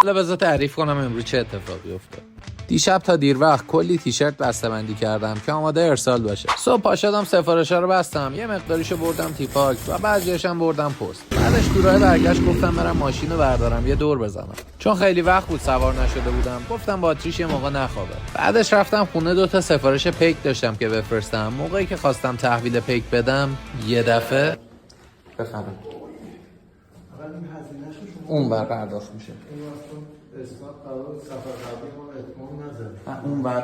حالا بذار تعریف کنم امروز چه اتفاقی افتاد. دیشب تا دیر وقت کلی تیشرت بسته‌بندی کردم که آماده ارسال باشه. صبح پا شدم سفارش‌ها رو بستم، یه مقداریشو بردم تیپاک و بعضیاشم بردم پست. بعدش تو راه برگشت گفتم برم ماشین رو بردارم یه دور بزنم. چون خیلی وقت بود سوار نشده بودم، گفتم باتریش یه موقع نخوابه. بعدش رفتم خونه 2 تا سفارش پیک داشتم که بفرستم. موقعی که خواستم تحویل پیک بدم، یه دفعه بفرمایید اون بر پرداخت میشه. اون بر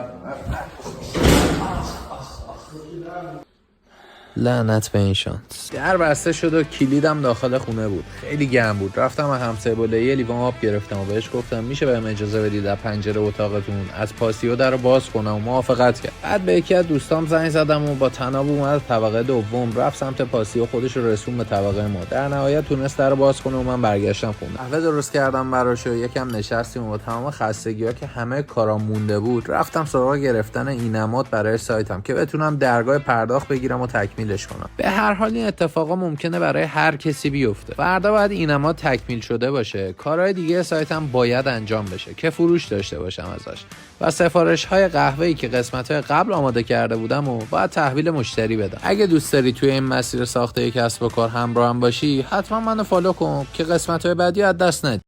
لعنت به این شانس. در بسته شد و کلیدم داخل خونه بود. خیلی گرم بود. رفتم از همسایه بالا یه لیوان آب گرفتم و بهش گفتم میشه بهم اجازه بدید از پنجره اتاقتون از پاسیو درو باز کنم و موافقت کرد. بعد به یکی از دوستام زنگ زدم و با تناب اومد طبقه دوم، رفت سمت پاسیو، خودش رو رسون به طبقه ما. در نهایت تونست درو باز کنه و من برگشتم خونه. قهوه درست کردم براش و یکم نشستیم و با تمام خستگی‌ها که همه کارام مونده بود، رفتم سراغ گرفتن اینماد برای سایتم که بتونم درگاه پرداخت بگیرم و تکمیلش کنم. به هر حال این اتفاقا ممکنه برای هر کسی بیفته. فردا باید اینماد تکمیل شده باشه. کارهای دیگه سایتم باید انجام بشه که فروش داشته باشم ازش. و سفارش‌های قهوه‌ای که قسمت‌های قبل آماده کرده بودم و باید تحویل مشتری بدم. اگه دوست داری توی این مسیر ساخته یک کسب و کار همراهم باشی، حتما منو فالو کن که قسمت‌های بعدی از دست ندی.